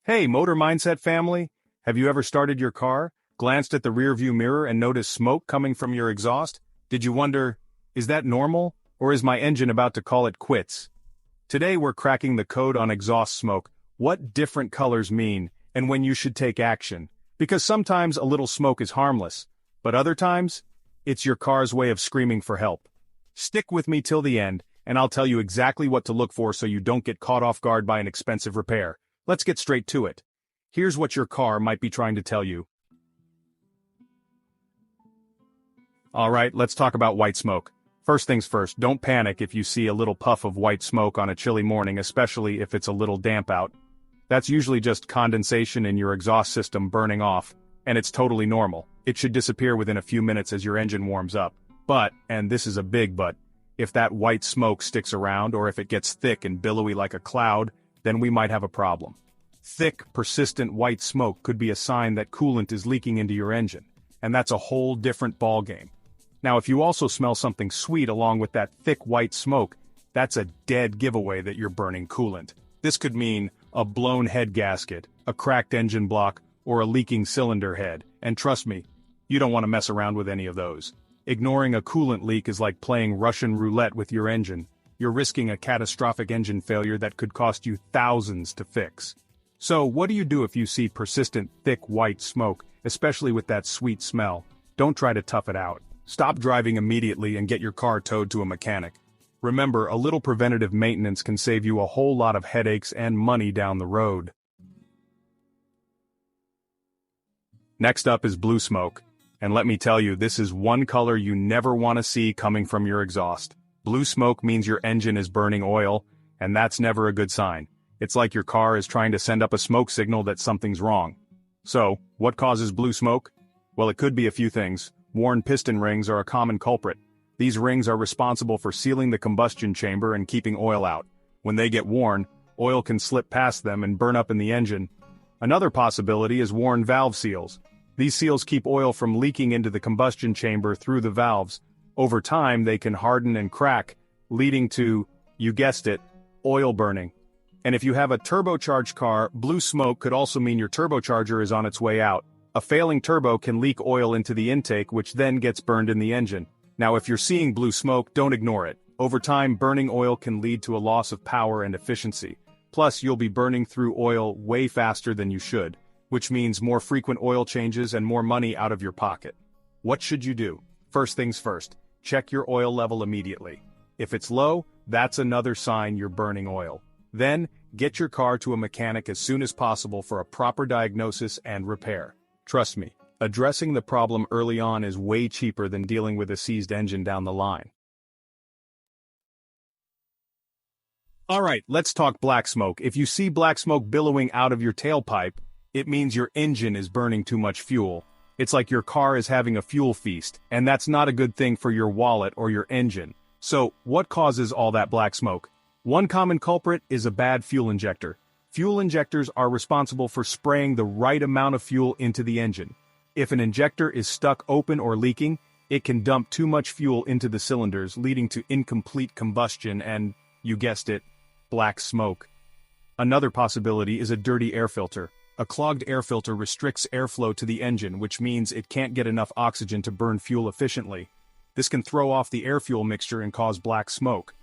Hey, Motor Mindset family! Have you ever started your car, glanced at the rearview mirror and noticed smoke coming from your exhaust? Did you wonder, is that normal, or is my engine about to call it quits? Today we're cracking the code on exhaust smoke, what different colors mean, and when you should take action. Because sometimes a little smoke is harmless, but other times, it's your car's way of screaming for help. Stick with me till the end, and I'll tell you exactly what to look for so you don't get caught off guard by an expensive repair. Let's get straight to it. Here's what your car might be trying to tell you. Alright, let's talk about white smoke. First things first, don't panic if you see a little puff of white smoke on a chilly morning, especially if it's a little damp out. That's usually just condensation in your exhaust system burning off, and it's totally normal. It should disappear within a few minutes as your engine warms up. But, and this is a big but, if that white smoke sticks around or if it gets thick and billowy like a cloud, then we might have a problem. Thick, persistent white smoke could be a sign that coolant is leaking into your engine, and that's a whole different ballgame. Now if you also smell something sweet along with that thick white smoke, that's a dead giveaway that you're burning coolant. This could mean a blown head gasket, a cracked engine block, or a leaking cylinder head, and trust me, you don't want to mess around with any of those. Ignoring a coolant leak is like playing Russian roulette with your engine. You're risking a catastrophic engine failure that could cost you thousands to fix. So, what do you do if you see persistent, thick white smoke, especially with that sweet smell? Don't try to tough it out. Stop driving immediately and get your car towed to a mechanic. Remember, a little preventative maintenance can save you a whole lot of headaches and money down the road. Next up is blue smoke. And let me tell you, this is one color you never want to see coming from your exhaust. Blue smoke means your engine is burning oil, and that's never a good sign. It's like your car is trying to send up a smoke signal that something's wrong. So, what causes blue smoke? Well, it could be a few things. Worn piston rings are a common culprit. These rings are responsible for sealing the combustion chamber and keeping oil out. When they get worn, oil can slip past them and burn up in the engine. Another possibility is worn valve seals. These seals keep oil from leaking into the combustion chamber through the valves. Over time, they can harden and crack, leading to, you guessed it, oil burning. And if you have a turbocharged car, blue smoke could also mean your turbocharger is on its way out. A failing turbo can leak oil into the intake, which then gets burned in the engine. Now if you're seeing blue smoke, don't ignore it. Over time, burning oil can lead to a loss of power and efficiency. Plus, you'll be burning through oil way faster than you should, which means more frequent oil changes and more money out of your pocket. What should you do? First things first. Check your oil level immediately. If it's low, that's another sign you're burning oil. Then, get your car to a mechanic as soon as possible for a proper diagnosis and repair. Trust me, addressing the problem early on is way cheaper than dealing with a seized engine down the line. Alright, let's talk black smoke. If you see black smoke billowing out of your tailpipe, it means your engine is burning too much fuel. It's like your car is having a fuel feast, and that's not a good thing for your wallet or your engine. So, what causes all that black smoke? One common culprit is a bad fuel injector. Fuel injectors are responsible for spraying the right amount of fuel into the engine. If an injector is stuck open or leaking, it can dump too much fuel into the cylinders, leading to incomplete combustion and, you guessed it, black smoke. Another possibility is a dirty air filter. A clogged air filter restricts airflow to the engine, which means it can't get enough oxygen to burn fuel efficiently. This can throw off the air-fuel mixture and cause black smoke.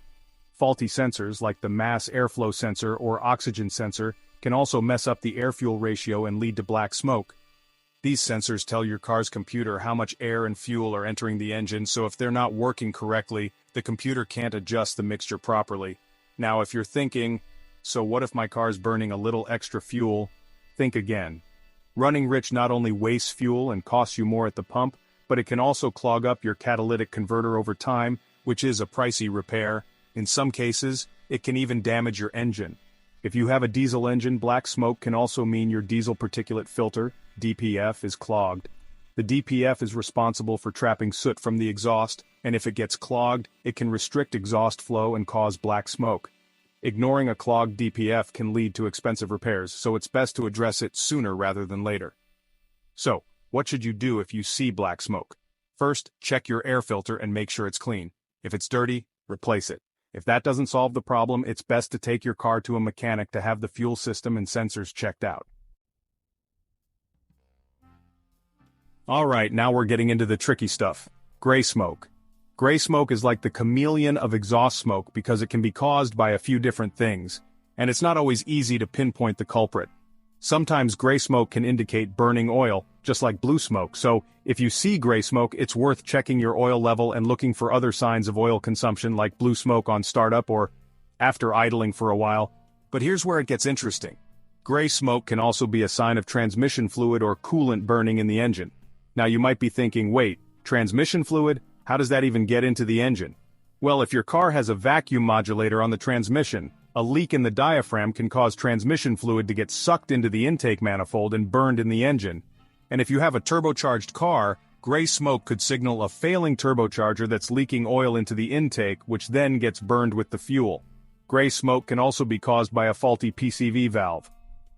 Faulty sensors like the mass airflow sensor or oxygen sensor can also mess up the air-fuel ratio and lead to black smoke. These sensors tell your car's computer how much air and fuel are entering the engine, so if they're not working correctly, the computer can't adjust the mixture properly. Now if you're thinking, so what if my car's burning a little extra fuel? Think again. Running rich not only wastes fuel and costs you more at the pump, but it can also clog up your catalytic converter over time, which is a pricey repair. In some cases, it can even damage your engine. If you have a diesel engine, black smoke can also mean your diesel particulate filter, DPF, is clogged. The DPF is responsible for trapping soot from the exhaust, and if it gets clogged, it can restrict exhaust flow and cause black smoke. Ignoring a clogged DPF can lead to expensive repairs, so it's best to address it sooner rather than later. So, what should you do if you see black smoke? First, check your air filter and make sure it's clean. If it's dirty, replace it. If that doesn't solve the problem, it's best to take your car to a mechanic to have the fuel system and sensors checked out. Alright, now we're getting into the tricky stuff. Gray smoke. Gray smoke is like the chameleon of exhaust smoke because it can be caused by a few different things, and it's not always easy to pinpoint the culprit. Sometimes gray smoke can indicate burning oil, just like blue smoke, so if you see gray smoke, it's worth checking your oil level and looking for other signs of oil consumption like blue smoke on startup or after idling for a while. But here's where it gets interesting. Gray smoke can also be a sign of transmission fluid or coolant burning in the engine. Now you might be thinking, wait, transmission fluid? How does that even get into the engine? Well, if your car has a vacuum modulator on the transmission, a leak in the diaphragm can cause transmission fluid to get sucked into the intake manifold and burned in the engine. And if you have a turbocharged car, gray smoke could signal a failing turbocharger that's leaking oil into the intake, which then gets burned with the fuel. Gray smoke can also be caused by a faulty PCV valve.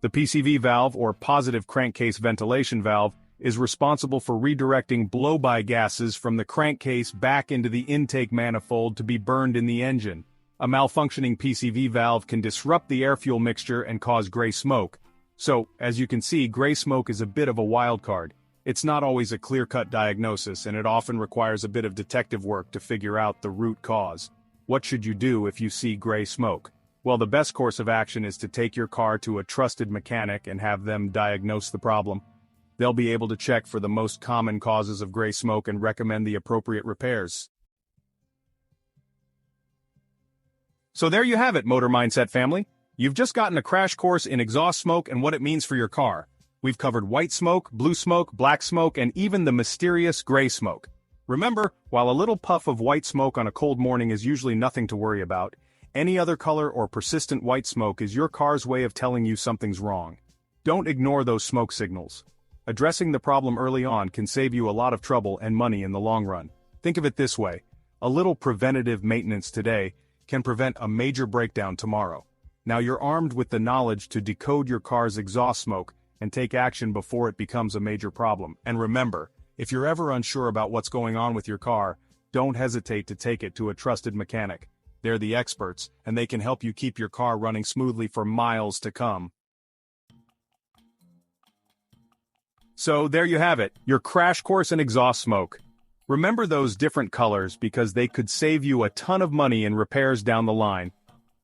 The PCV valve, or positive crankcase ventilation valve, is responsible for redirecting blow-by gases from the crankcase back into the intake manifold to be burned in the engine. A malfunctioning PCV valve can disrupt the air-fuel mixture and cause gray smoke. So, as you can see, gray smoke is a bit of a wild card. It's not always a clear-cut diagnosis, and it often requires a bit of detective work to figure out the root cause. What should you do if you see gray smoke? Well, the best course of action is to take your car to a trusted mechanic and have them diagnose the problem. They'll be able to check for the most common causes of gray smoke and recommend the appropriate repairs. So there you have it, Motor Mindset family. You've just gotten a crash course in exhaust smoke and what it means for your car. We've covered white smoke, blue smoke, black smoke, and even the mysterious gray smoke. Remember, while a little puff of white smoke on a cold morning is usually nothing to worry about, any other color or persistent white smoke is your car's way of telling you something's wrong. Don't ignore those smoke signals. Addressing the problem early on can save you a lot of trouble and money in the long run. Think of it this way: a little preventative maintenance today can prevent a major breakdown tomorrow. Now you're armed with the knowledge to decode your car's exhaust smoke and take action before it becomes a major problem. And remember, if you're ever unsure about what's going on with your car, don't hesitate to take it to a trusted mechanic. They're the experts, and they can help you keep your car running smoothly for miles to come. So there you have it, your crash course in exhaust smoke. Remember those different colors because they could save you a ton of money in repairs down the line.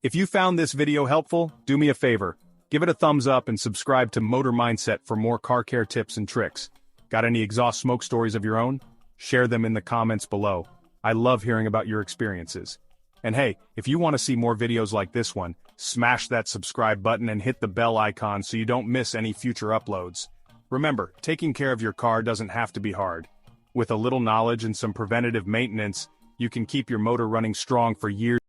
If you found this video helpful, do me a favor. Give it a thumbs up and subscribe to Motor Mindset for more car care tips and tricks. Got any exhaust smoke stories of your own? Share them in the comments below. I love hearing about your experiences. And hey, if you want to see more videos like this one, smash that subscribe button and hit the bell icon so you don't miss any future uploads. Remember, taking care of your car doesn't have to be hard. With a little knowledge and some preventative maintenance, you can keep your motor running strong for years.